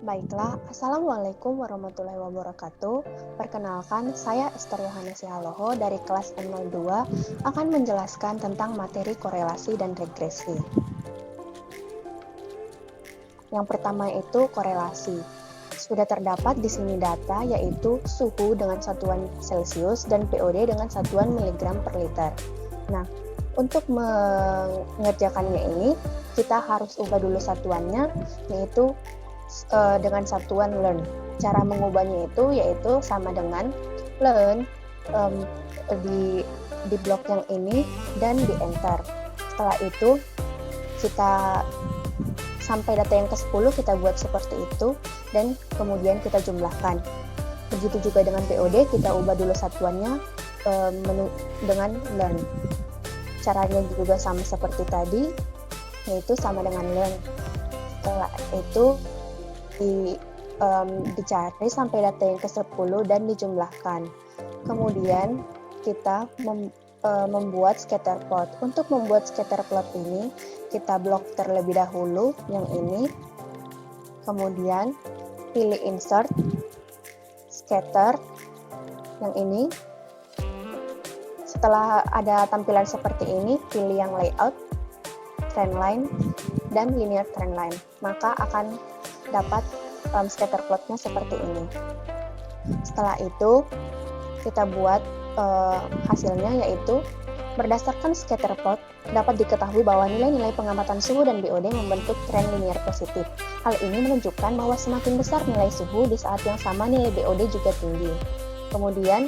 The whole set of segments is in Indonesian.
Baiklah, Assalamualaikum warahmatullahi wabarakatuh. Perkenalkan, saya Esther Yohanesi Haloho dari kelas M02 akan menjelaskan tentang materi korelasi dan regresi. Yang pertama itu korelasi. Sudah terdapat di sini data yaitu suhu dengan satuan Celcius dan POD dengan satuan miligram per liter. Nah, untuk mengerjakannya ini, kita harus ubah dulu satuannya, yaitu dengan satuan learn. Cara mengubahnya itu yaitu sama dengan learn di blok yang ini dan di enter. Setelah itu kita sampai data yang ke-10 kita buat seperti itu dan kemudian kita jumlahkan. Begitu juga dengan POD, kita ubah dulu satuannya dengan learn. Caranya juga sama seperti tadi, yaitu sama dengan learn. Setelah itu dicari sampai data yang ke-10 dan dijumlahkan. Kemudian kita membuat scatter plot. Untuk membuat scatter plot ini, kita blok terlebih dahulu yang ini. Kemudian pilih insert, scatter yang ini. Setelah ada tampilan seperti ini, pilih yang layout, trendline, dan linear trendline. Maka akan dapat scatter plotnya seperti ini. Setelah itu kita buat hasilnya, yaitu berdasarkan scatter plot dapat diketahui bahwa nilai-nilai pengamatan suhu dan BOD membentuk tren linear positif. Hal ini menunjukkan bahwa semakin besar nilai suhu, di saat yang sama nilai BOD juga tinggi. Kemudian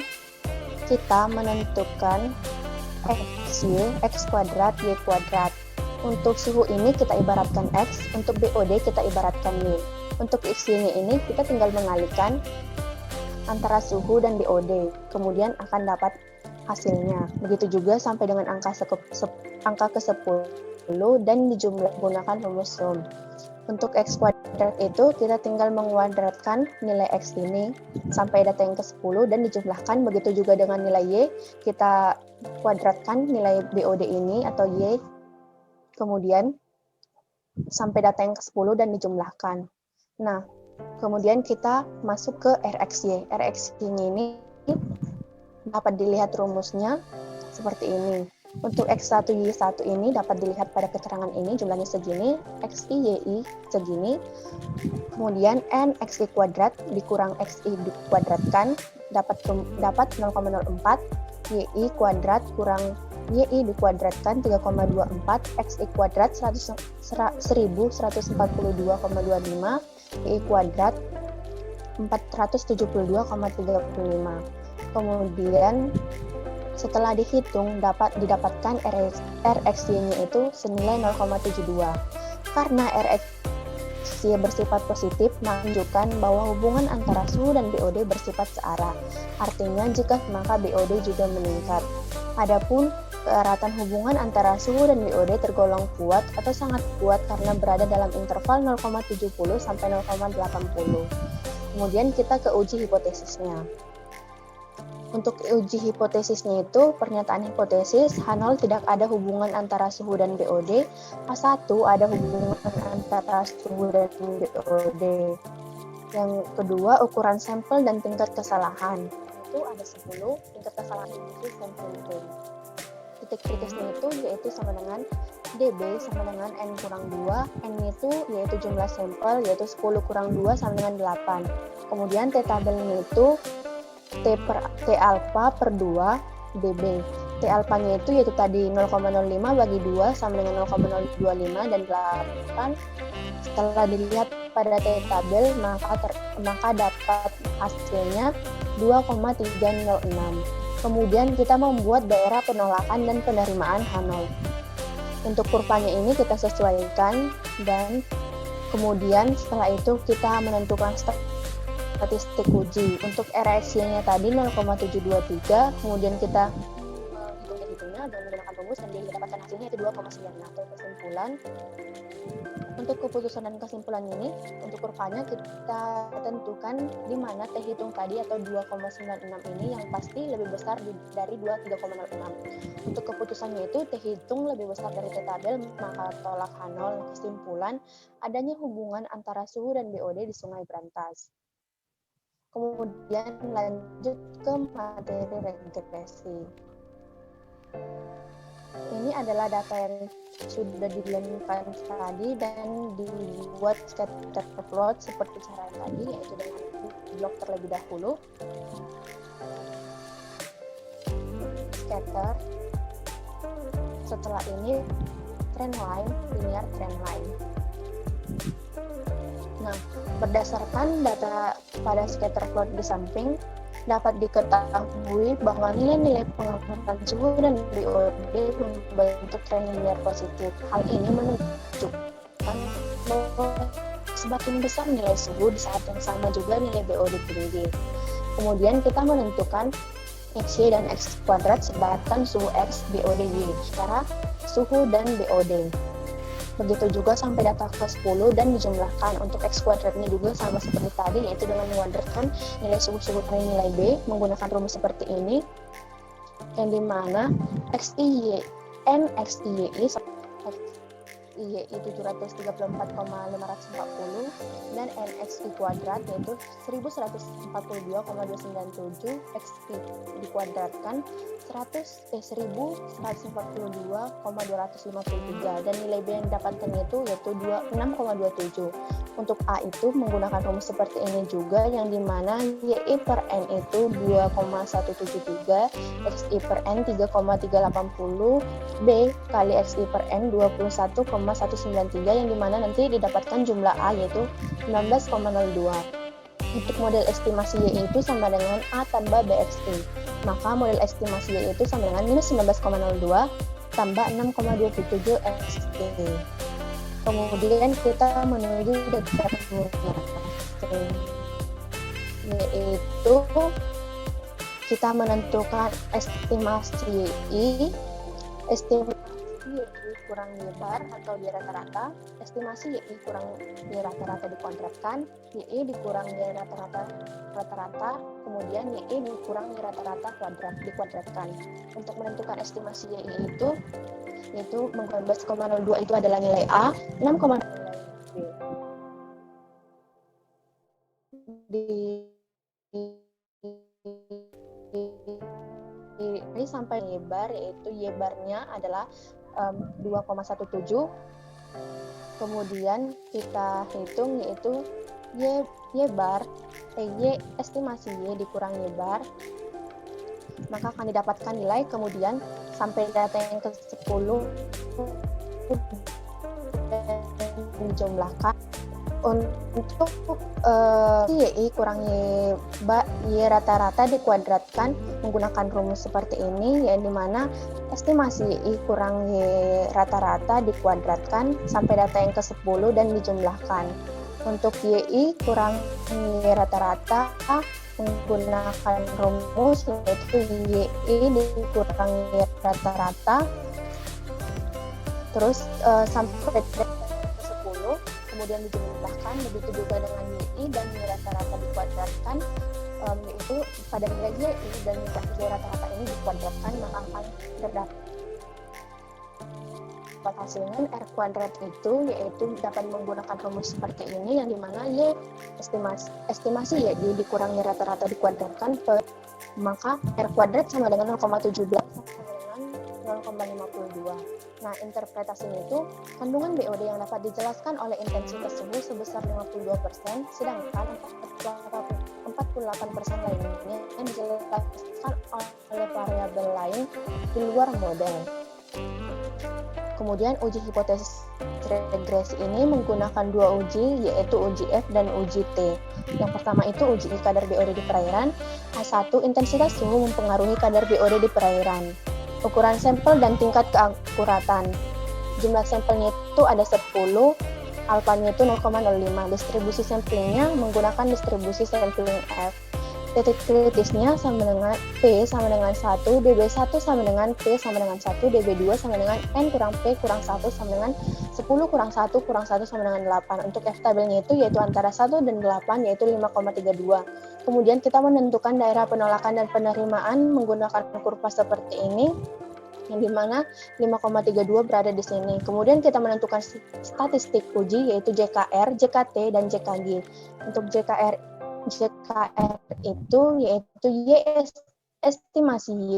kita menentukan X kuadrat, Y kuadrat. Untuk suhu ini kita ibaratkan X, untuk BOD kita ibaratkan Y. Untuk X-Y ini kita tinggal mengalihkan antara suhu dan BOD, kemudian akan dapat hasilnya. Begitu juga sampai dengan angka ke-10 dan dijumlah gunakan rumus sum. Untuk X kuadrat itu kita tinggal menguadratkan nilai X ini sampai data yang ke-10 dan dijumlahkan. Begitu juga dengan nilai Y, kita kuadratkan nilai BOD ini atau Y, kemudian sampai data yang ke-10 dan dijumlahkan. Nah, kemudian kita masuk ke RxY. RxY ini dapat dilihat rumusnya seperti ini. Untuk X1, Y1 ini dapat dilihat pada keterangan ini, jumlahnya segini, XI, YI segini. Kemudian N XI kuadrat dikurang XI dikuadratkan, dapat 0,04, YI kuadrat kurang YI dikuadratkan 3,24, XI kuadrat 1142,25, YI kuadrat 472,35. Kemudian setelah dihitung didapatkan RxY-nya itu senilai 0,72. Karena RxY bersifat positif menunjukkan bahwa hubungan antara suhu dan BOD bersifat searah. Artinya jika maka BOD juga meningkat. Adapun keeratan hubungan antara suhu dan BOD tergolong kuat atau sangat kuat karena berada dalam interval 0,70 sampai 0,80. Kemudian kita ke uji hipotesisnya. Untuk uji hipotesisnya itu, pernyataan hipotesis H0 tidak ada hubungan antara suhu dan BOD, H1 ada hubungan antara suhu dan BOD. Yang kedua, ukuran sampel dan tingkat kesalahan. Itu ada 10, tingkat kesalahan itu sampling. Titik kritisnya itu yaitu sama dengan DB sama dengan N kurang 2, N itu yaitu jumlah sampel, yaitu 10 kurang 2 sama dengan 8. Kemudian T tabelnya itu T alpha per 2 dB. T alpha-nya itu yaitu tadi 0,05 bagi 2 sama dengan 0,025 dan 8. Setelah dilihat pada T tabel, maka dapat hasilnya 2,306. Kemudian kita membuat daerah penolakan dan penerimaan H0. Untuk kurvanya ini kita sesuaikan dan kemudian setelah itu kita menentukan statistik uji. Untuk RxY-nya tadi 0,723, kemudian kita hitungnya dengan menggunakan rumus dan didapatkan hasilnya itu 2,96. Atau kesimpulan, untuk keputusan dan kesimpulan ini, untuk kurvanya kita tentukan di mana T hitung tadi atau 2,96 ini yang pasti lebih besar dari 23,06. Untuk keputusannya itu T hitung lebih besar dari T tabel, maka tolak H0. Kesimpulan, adanya hubungan antara suhu dan BOD di Sungai Brantas. Kemudian lanjut ke materi regresi. Ini adalah data yang sudah digelontorkan tadi dan dibuat scatter plot seperti cara tadi, yaitu dengan blok terlebih dahulu. Scatter. Setelah ini trend line, linear trend line. Nah, berdasarkan data pada scatter plot di samping, dapat diketahui bahwa nilai-nilai pengamatan suhu dan BOD membentuk tren linear positif. Hal ini menunjukkan bahwa semakin besar nilai suhu di saat yang sama juga nilai BOD tinggi. Kemudian kita menentukan XY dan X kuadrat sebatang suhu X, BOD Y secara suhu dan BOD. Begitu juga sampai data ke-10 dan dijumlahkan. Untuk X kuadratnya juga sama seperti tadi, yaitu dengan menguadratkan nilai suhu kali nilai B menggunakan rumus seperti ini, yang dimana XY N XY 734,540 dan NXY kuadrat yaitu 1142,297 XY dikuadratkan 1142,253 dan nilai B yang didapatkan yaitu 6,27. Untuk A itu menggunakan rumus seperti ini juga, yang dimana YI per N itu 2,173, XI per N 3,380, B kali XI per N 21,193, yang dimana nanti didapatkan jumlah A yaitu 19,02. Untuk model estimasi Y itu sama dengan A tambah BXI. Maka model estimasi Y itu sama dengan minus 19,02 tambah 6,27 XI. Kemudian kita menuju determinasi, yaitu kita menentukan estimasi Y, kurang Y bar atau Y rata-rata, estimasi Y kurang Y rata-rata dikuadratkan, Y dikurang Y rata-rata, kemudian Y dikurang Y rata-rata dikuadratkan. Untuk menentukan estimasi Y itu, yaitu 19,02 itu adalah nilai A, 6,02 nilai B. Ini sampai Y bar, yaitu Y barnya adalah 2,17. Kemudian kita hitung yaitu Y bar, Y estimasi Y dikurang Y bar, maka akan didapatkan nilai. Kemudian sampai data yang ke-10 dijumlahkan. Untuk Y kurang Y rata-rata dikuadratkan menggunakan rumus seperti ini, yang dimana estimasi Y kurang Y rata-rata dikuadratkan sampai data yang ke-10 dan dijumlahkan. Untuk Y kurang Y rata-rata menggunakan rumus yaitu Y dikurang Y rata-rata, terus sampai data ke-10 kemudian dijumlahkan. Begitu juga dengan Y dan Y rata-rata dikuadratkan, yaitu pada nilai Y dan Y rata-rata ini dikuadratkan, maka akan terdapat hasilnya R kuadrat itu, yaitu dapat menggunakan rumus seperti ini, yang dimana Y estimasi Y dikurang Y rata-rata dikuadratkan, maka R kuadrat sama dengan 0,17 sama dengan 0,52. Nah, interpretasinya itu kandungan BOD yang dapat dijelaskan oleh intensitas suhu sebesar 52%, sedangkan 48% lainnya yang dijelaskan oleh variabel lain di luar model. Kemudian uji hipotesis regresi ini menggunakan dua uji, yaitu uji F dan uji T. Yang pertama itu uji kadar BOD di perairan. A1, intensitas suhu mempengaruhi kadar BOD di perairan. Ukuran sampel dan tingkat keakuratan. Jumlah sampelnya itu ada 10, alfanya itu 0,05. Distribusi samplingnya menggunakan distribusi sampling F. Titik kritisnya sama dengan P sama dengan 1, dB1 sama dengan P sama dengan 1, dB2 sama dengan N kurang P kurang 1 sama dengan 10 kurang 1 kurang 1 sama dengan 8. Untuk F tabelnya itu yaitu antara 1 dan 8 yaitu 5,32. Kemudian kita menentukan daerah penolakan dan penerimaan menggunakan kurva seperti ini, yang dimana 5,32 berada di sini. Kemudian kita menentukan statistik uji yaitu JKR, JKT, dan JKG. Untuk JKR itu yaitu Y estimasi Y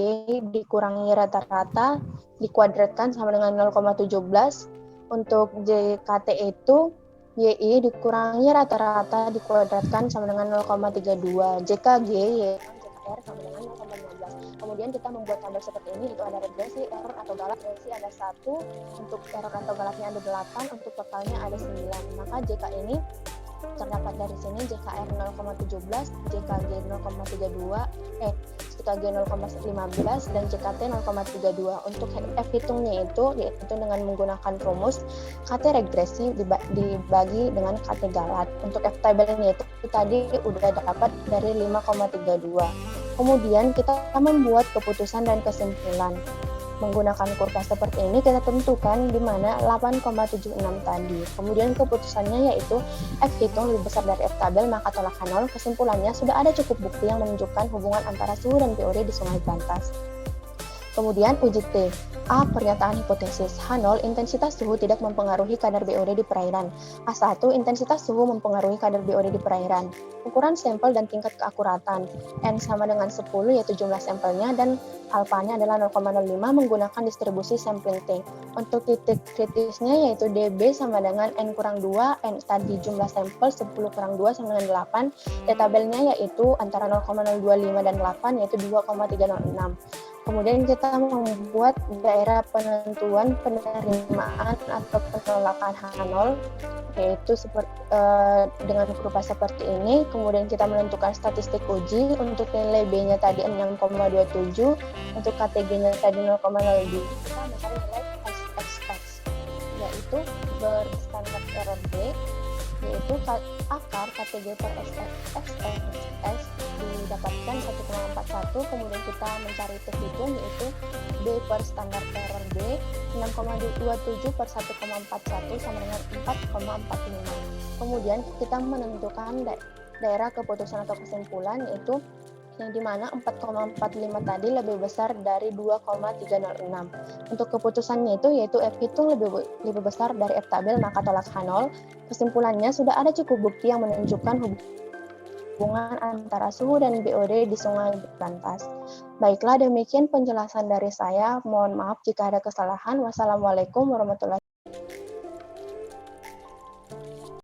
dikurangi rata-rata dikuadratkan sama dengan 0,17. Untuk JKT itu YI dikurangi rata-rata dikuadratkan sama dengan 0,32. JKG yaitu JKR sama dengan 0,15. Kemudian kita membuat tabel seperti ini, itu ada regresi, error atau galak. Regresi ada 1, untuk error atau galaknya ada 8, untuk totalnya ada 9. Maka JK ini terdapat dari sini JKR 0,17, JKG 0,32, JKG 0,15 dan JKT 0,32. Untuk F hitungnya itu yaitu dengan menggunakan rumus KT regresi dibagi dengan KT galat. Untuk F tabelnya itu tadi udah dapat dari 5,32. Kemudian kita membuat keputusan dan kesimpulan. Menggunakan kurva seperti ini kita tentukan di mana 8,76 tadi. Kemudian keputusannya yaitu F hitung lebih besar dari F tabel maka tolak H0. Kesimpulannya sudah ada cukup bukti yang menunjukkan hubungan antara suhu dan BOD di Sungai Berantas. Kemudian uji T. A. Pernyataan hipotesis. H0. Intensitas suhu tidak mempengaruhi kadar BOD di perairan. A1. Intensitas suhu mempengaruhi kadar BOD di perairan. Ukuran sampel dan tingkat keakuratan. N sama dengan 10 yaitu jumlah sampelnya dan alfanya adalah 0,05 menggunakan distribusi sampling T. Untuk titik kritisnya yaitu dB sama dengan N kurang 2, N tadi jumlah sampel 10 kurang 2 sama dengan 8. D tabelnya yaitu antara 0,025 dan 8 yaitu 2,306. Kemudian kita membuat daerah penentuan penerimaan atau penolakan H0 yaitu dengan kurva seperti ini. Kemudian kita menentukan statistik uji. Untuk nilai B-nya tadi 6,27, untuk KTG-nya tadi 0,02. Kita mencari nilai SXX yaitu berstandar error B yaitu akar KTG per SXX didapatkan 1,41. Kemudian kita mencari T hitung yaitu B per standar error B 6,27 per 1,41 sama dengan 4,45. Kemudian kita menentukan daerah keputusan atau kesimpulan yaitu yang dimana 4,45 tadi lebih besar dari 2,306. Untuk keputusannya itu yaitu F hitung lebih besar dari F tabel maka tolak H0. Kesimpulannya sudah ada cukup bukti yang menunjukkan hubungan antara suhu dan BOD di Sungai Berantas. Baiklah, demikian penjelasan dari saya. Mohon maaf jika ada kesalahan. Wassalamualaikum warahmatullahi wabarakatuh.